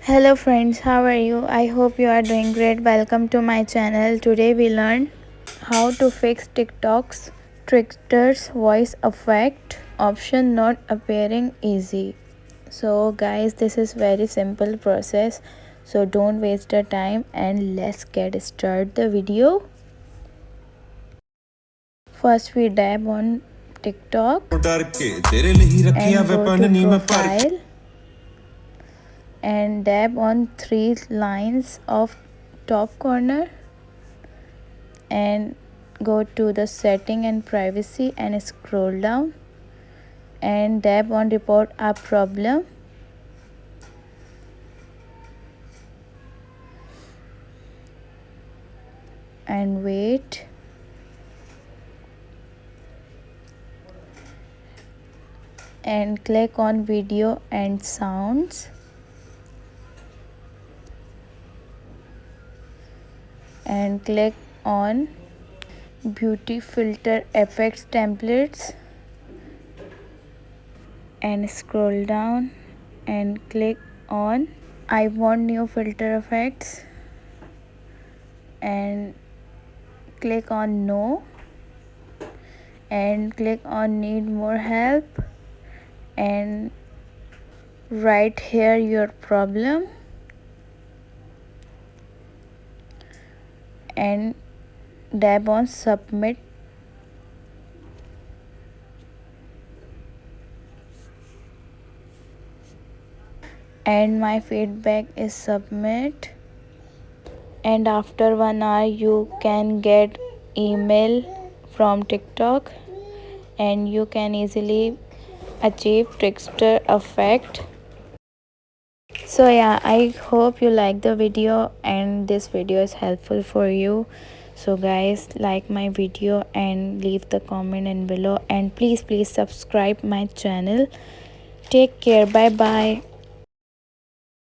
Hello friends, how are you? I hope you are doing great. Welcome to my channel. Today we learn how to fix TikTok's Trickster's voice effect option not appearing easy. So guys, this is very simple process. So don't waste the time and let's get start the video. First we dab on TikTok and go to profile and dab on 3 lines of top corner and go to the setting and privacy and scroll down and dab on report a problem and wait and click on video and sounds and click on beauty filter effects templates and scroll down and click on I want new filter effects and click on no and click on need more help and write here your problem and dab on submit and my feedback is submit and after 1 hour you can get email from TikTok and you can easily achieve Trickster effect. So yeah, I hope you like the video and this video is helpful for you. So guys, like my video and leave the comment in below and please subscribe my channel. Take care. Bye bye.